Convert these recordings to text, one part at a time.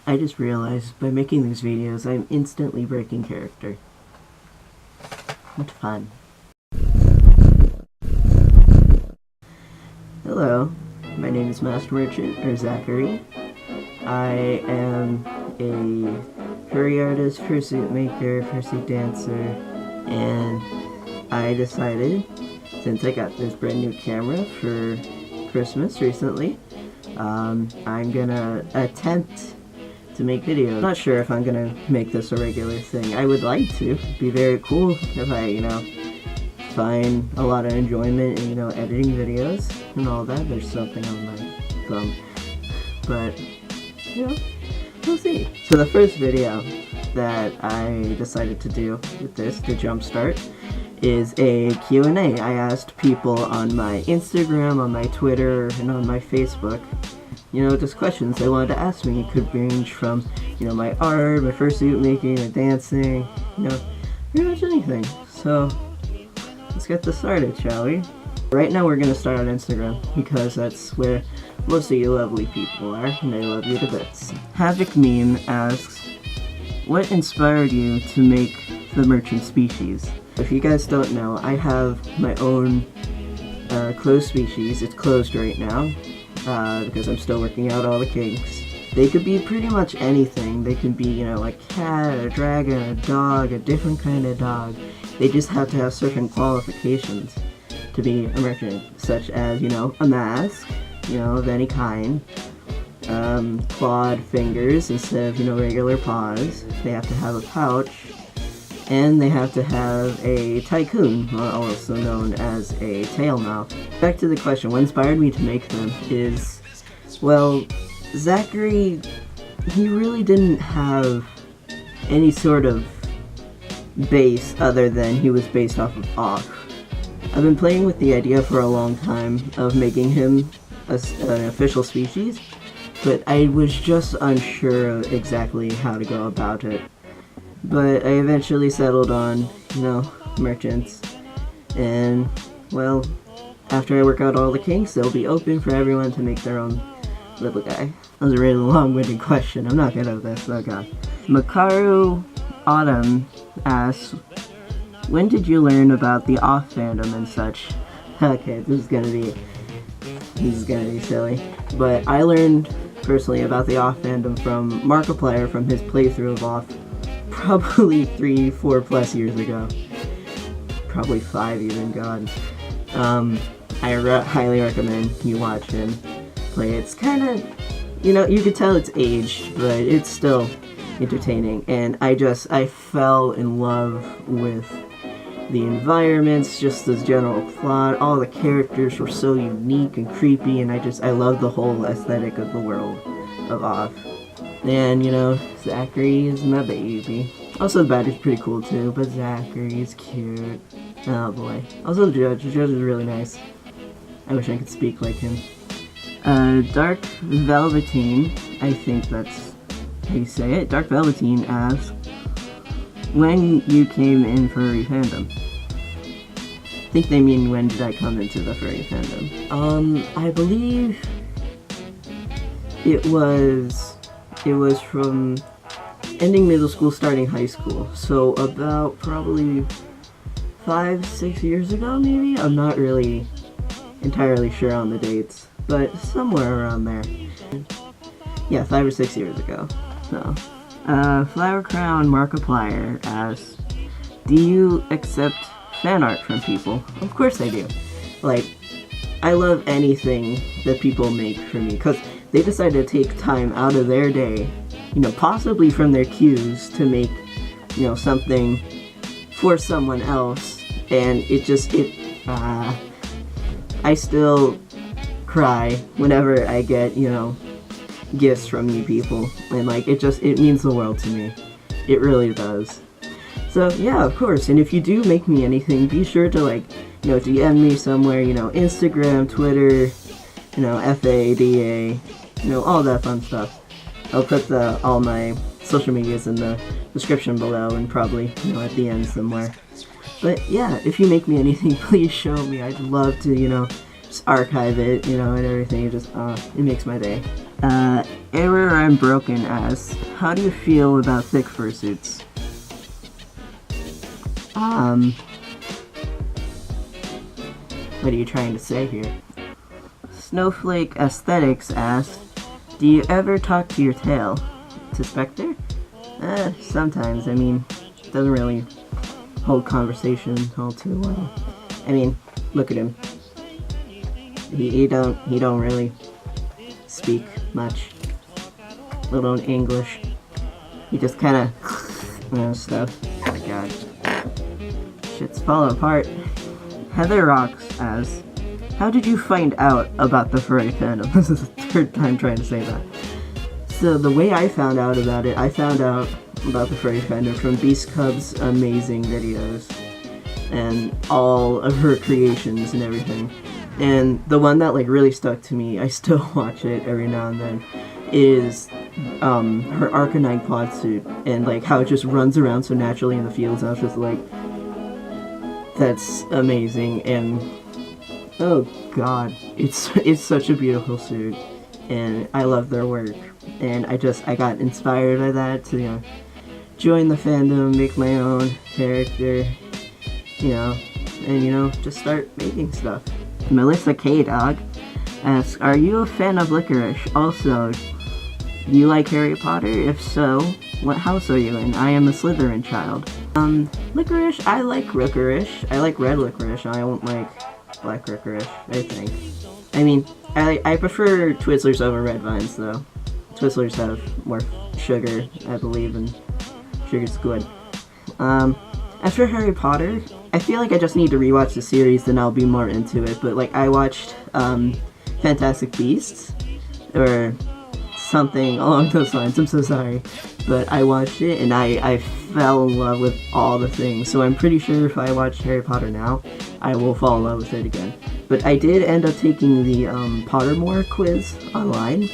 I just realized by making these videos, I'm instantly breaking character. What fun. Hello, my name is Master Merchant, or Zachary. I am a furry artist, fursuit maker, fursuit dancer, and I decided, since I got this brand new camera for Christmas recently, I'm gonna attempt to make videos. I'm not sure if I'm gonna make this a regular thing. I would like to. It'd be very cool if I, find a lot of enjoyment in, editing videos and all that. There's something on my thumb. But, we'll see. So the first video that I decided to do with this, to jumpstart, is a Q&A. I asked people on my Instagram, on my Twitter, and on my Facebook, just questions they wanted to ask me. It could range from, my art, my fursuit making, my dancing, pretty much anything. So, let's get this started, shall we? Right now we're going to start on Instagram, because that's where most of you lovely people are, and I love you to bits. Havoc Meme asks, what inspired you to make the merchant species? If you guys don't know, I have my own closed species. It's closed right now, because I'm still working out all the kinks. They could be pretty much anything. They can be, a cat, a dragon, a dog, a different kind of dog. They just have to have certain qualifications to be a merchant, such as, a mask, of any kind, clawed fingers instead of, regular paws. They have to have a pouch, and they have to have a tycoon, also known as a tail mouth. Back to the question, what inspired me to make them is, well, Zachary, he really didn't have any sort of base other than he was based off of Off. I've been playing with the idea for a long time of making him an official species, but I was just unsure of exactly how to go about it. But I eventually settled on, merchants, and, well, after I work out all the kinks, they'll be open for everyone to make their own little guy. That was a really long-winded question. I'm not good at this, oh god. Makaru Autumn asks, when did you learn about the Off fandom and such? Okay, this is gonna be silly. But I learned personally about the Off fandom from Markiplier from his playthrough of Off probably 3-4 plus years ago. Probably 5 even, god. I highly recommend you watch him play. It's kinda, you could tell it's aged, but it's still entertaining. And I fell in love with the environments, just the general plot. All the characters were so unique and creepy, and I love the whole aesthetic of the world of Off. And, Zachary is my baby. Also, the battery's pretty cool too, but Zachary is cute. Oh boy. Also, the judge is really nice. I wish I could speak like him. Dark Velveteen, I think that's how you say it. Dark Velveteen asks, when you came in furry fandom? I think they mean when did I come into the furry fandom. I believe it was from ending middle school, starting high school. So about probably 5-6 years ago, maybe? I'm not really entirely sure on the dates, but somewhere around there. Yeah, 5 or 6 years ago. So, Flower Crown Markiplier asks, do you accept fan art from people? Of course I do. I love anything that people make for me, because they decide to take time out of their day, possibly from their cues, to make, something for someone else, and I still cry whenever I get, gifts from you people, and it means the world to me. It really does. So yeah, of course, and if you do make me anything, be sure to DM me somewhere, Instagram, Twitter, FADA, all that fun stuff. I'll put all my social medias in the description below, and probably, at the end somewhere. But yeah, if you make me anything, please show me. I'd love to, just archive it, and everything. It makes my day. Error I'm Broken asks, how do you feel about thick fursuits? What are you trying to say here? Snowflake Aesthetics asks, do you ever talk to your tail? To Spectre? Sometimes. I mean, it doesn't really hold conversation all too well. I mean, look at him. He don't really speak much. Little English. He just kind of stuff. Oh my god. Shit's falling apart. Heather Rocks asks, how did you find out about the furry fandom? This is the third time trying to say that. So the way I found out about it, I found out about the furry fandom from Beast Cub's amazing videos and all of her creations and everything. And the one that like really stuck to me, I still watch it every now and then, is her Arcanine pod suit and like how it just runs around so naturally in the fields. I was just like, that's amazing. And oh god, it's such a beautiful suit, and I love their work. And I got inspired by that to, you know, join the fandom, make my own character, you know, and, you know, just start making stuff. Melissa K-Dog asks, are you a fan of Licorice? Also, do you like Harry Potter? If so, what house are you in? I am a Slytherin child. Licorice, I like licorice. I like red licorice. I don't like black licorice, I think. I mean, I prefer Twizzlers over Red Vines, though. Twizzlers have more sugar, I believe, and sugar's good. As for Harry Potter, I feel like I just need to rewatch the series, then I'll be more into it. But like, I watched Fantastic Beasts, or something along those lines. I'm so sorry, but I watched it and I fell in love with all the things. So I'm pretty sure if I watch Harry Potter now, I will fall in love with it again. But I did end up taking the Pottermore quiz online,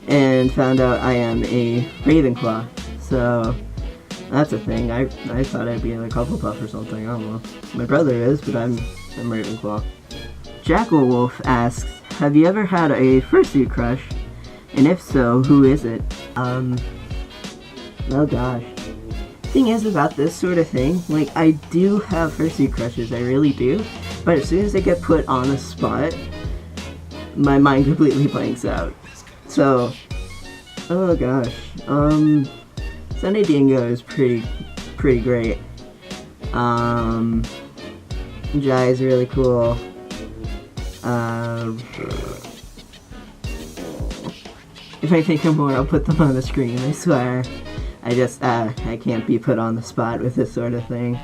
and found out I am a Ravenclaw. So that's a thing. I thought I'd be in a Hufflepuff or something. I don't know. My brother is, but I'm Ravenclaw. Jackal Wolf asks, have you ever had a fursuit crush? And if so, who is it? Oh gosh. Thing is about this sort of thing, like, I do have fursuit crushes, I really do. But as soon as they get put on the spot, my mind completely blanks out. So, oh gosh, Sunny Dingo is pretty great. Jai is really cool. If I think of more, I'll put them on the screen, I swear. I can't be put on the spot with this sort of thing.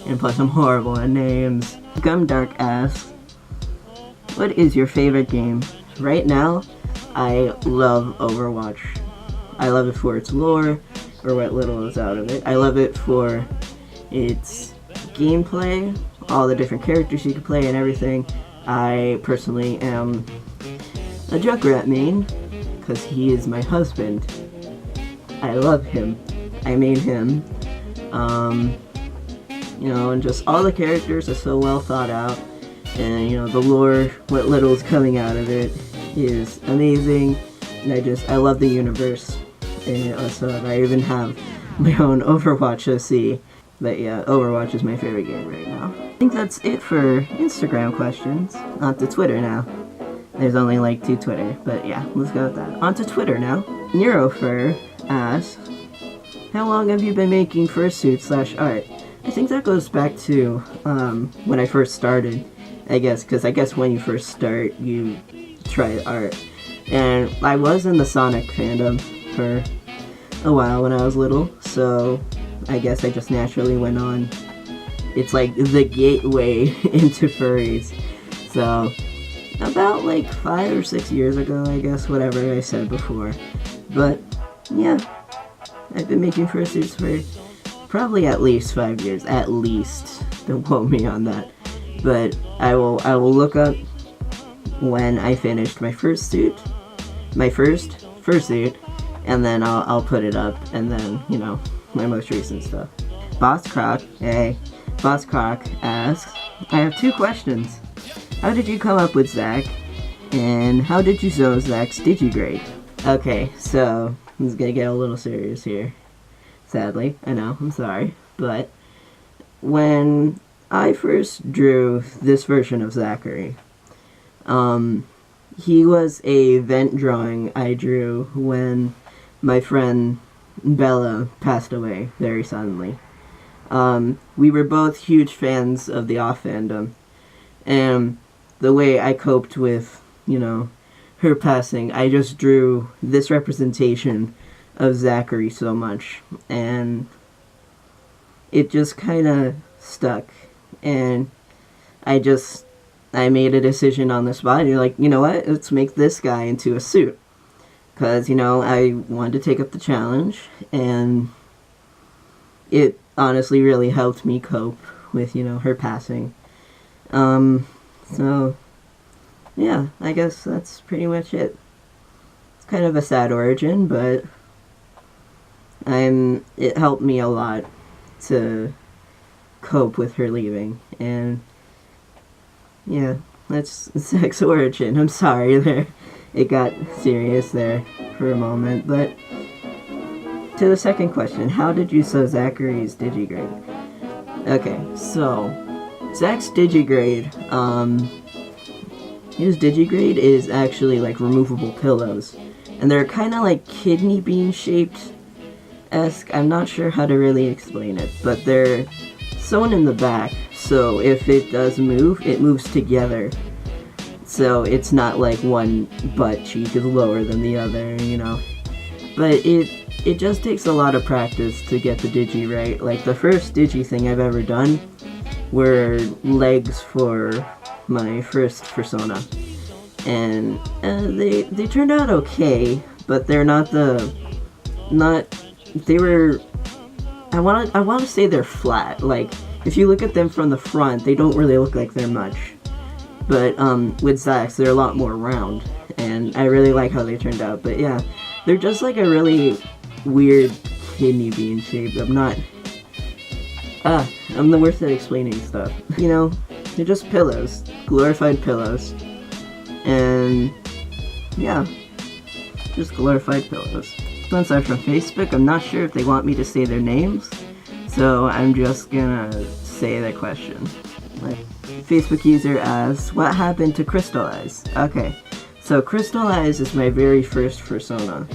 And plus I'm horrible at names. Gumdark asks, what is your favorite game? Right now, I love Overwatch. I love it for its lore, or what little is out of it. I love it for its gameplay, all the different characters you can play and everything. I personally am a Junkrat main, because he is my husband. I love him. I made him. You know, and just all the characters are so well thought out, and, you know, the lore, what little is coming out of it is amazing, and I love the universe. And also, I even have my own Overwatch OC. But yeah, Overwatch is my favorite game right now. I think that's it for Instagram questions. On to Twitter now. There's only like 2 Twitter, but yeah, let's go with that. On to Twitter now. Neurofur asks, how long have you been making fursuit/art? I think that goes back to when I first started, I guess, because I guess when you first start, you try art. And I was in the Sonic fandom for a while when I was little, so I guess I just naturally went on. It's like the gateway into furries. So about like 5 or 6 years ago, I guess, whatever I said before. But yeah, I've been making fursuits for probably at least 5 years, at least. Don't quote me on that. But I will look up when I finished my first fursuit, and then I'll put it up, and then, you know, my most recent stuff. Boss Croc asks, I have 2 questions. How did you come up with Zach? And how did you know Zach's digigrade? Okay, so this is gonna get a little serious here. Sadly, I know, I'm sorry. But when I first drew this version of Zachary, he was a vent drawing I drew when my friend Bella passed away very suddenly. We were both huge fans of the Off fandom, and the way I coped with, her passing, I just drew this representation of Zachary so much, and it just kind of stuck, and I made a decision on the spot. You're like, you know what, let's make this guy into a suit, because, I wanted to take up the challenge, and it honestly really helped me cope with, her passing. So, yeah, I guess that's pretty much it. It's kind of a sad origin, but it helped me a lot to cope with her leaving, and yeah, that's Zach's origin. I'm sorry there, it got serious there for a moment, but to the second question, how did you sew Zachary's digigrade? Okay, so Zach's digigrade, his digigrade is actually like removable pillows, and they're kind of like kidney bean shaped-esque. I'm not sure how to really explain it, but they're sewn in the back, so if it does move, it moves together. So it's not like one butt cheek is lower than the other, But it just takes a lot of practice to get the digi right. Like the first digi thing I've ever done were legs for my first persona, and they turned out okay, but they're not they were, I want to say they're flat. Like if you look at them from the front, they don't really look like they're much, but with Zach's they're a lot more round, and I really like how they turned out. But yeah, they're just like a really weird kidney bean shape. I'm the worst at explaining stuff. They're just pillows, glorified pillows, and yeah, just glorified pillows. Since I'm from Facebook, I'm not sure if they want me to say their names, so I'm just gonna say their question. Like, Facebook user asks, what happened to Crystallize? Okay, so Crystallize is my very first persona.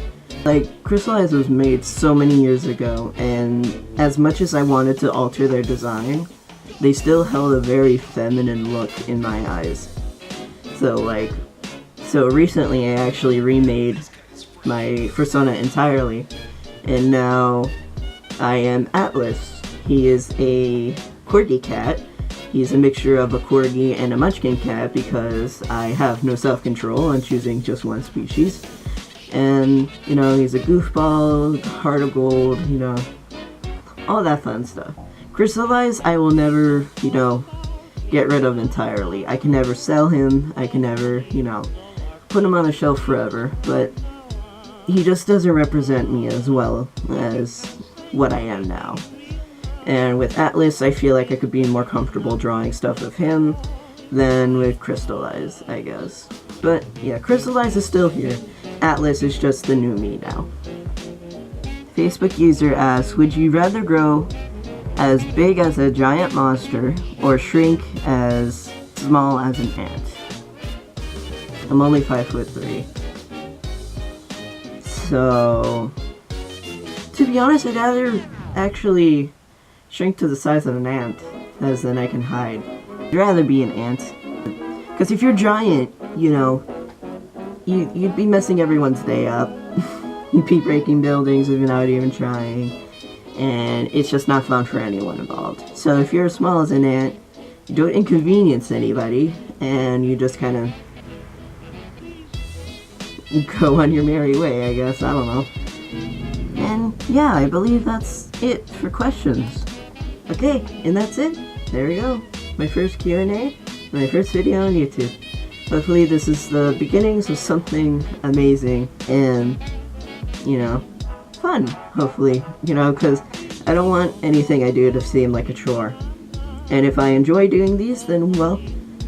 Like, Crystallize was made so many years ago, and as much as I wanted to alter their design, they still held a very feminine look in my eyes. So recently I actually remade my persona entirely, and now I am Atlas. He is a corgi cat. He's a mixture of a corgi and a munchkin cat because I have no self-control on choosing just one species. And, he's a goofball, heart of gold, all that fun stuff. Crystallize, I will never, get rid of entirely. I can never sell him, I can never, put him on a shelf forever, but he just doesn't represent me as well as what I am now. And with Atlas, I feel like I could be more comfortable drawing stuff of him than with Crystallize, I guess. But yeah, Crystallize is still here. Atlas is just the new me now. Facebook user asks, would you rather grow as big as a giant monster or shrink as small as an ant? I'm only 5'3". So, to be honest, I'd rather actually shrink to the size of an ant, as then I can hide. I'd rather be an ant. Because if you're giant, you'd be messing everyone's day up. You'd be breaking buildings without even trying. And it's just not fun for anyone involved. So if you're as small as an ant, you don't inconvenience anybody, and you just kind of go on your merry way, I guess. I don't know. And yeah, I believe that's it for questions. Okay, and that's it. There we go. My first Q&A, my first video on YouTube. Hopefully this is the beginnings of something amazing and, fun, hopefully, because I don't want anything I do to seem like a chore. And if I enjoy doing these, then, well,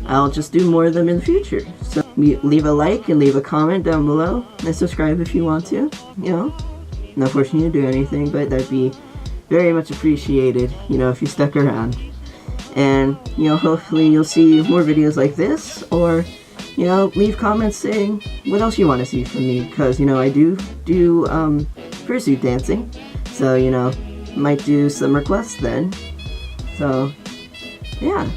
I'll just do more of them in the future. So leave a like and leave a comment down below, and subscribe if you want to. You know, not forcing you to do anything, but that'd be very much appreciated, you know, if you stuck around. And, you know, hopefully you'll see more videos like this, or, you know, leave comments saying what else you want to see from me, because, you know, I do fursuit dancing, so, you know, might do some requests then. So, yeah,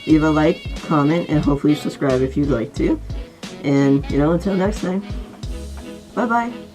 leave a like, comment, and hopefully subscribe if you'd like to. And, you know, until next time, bye-bye.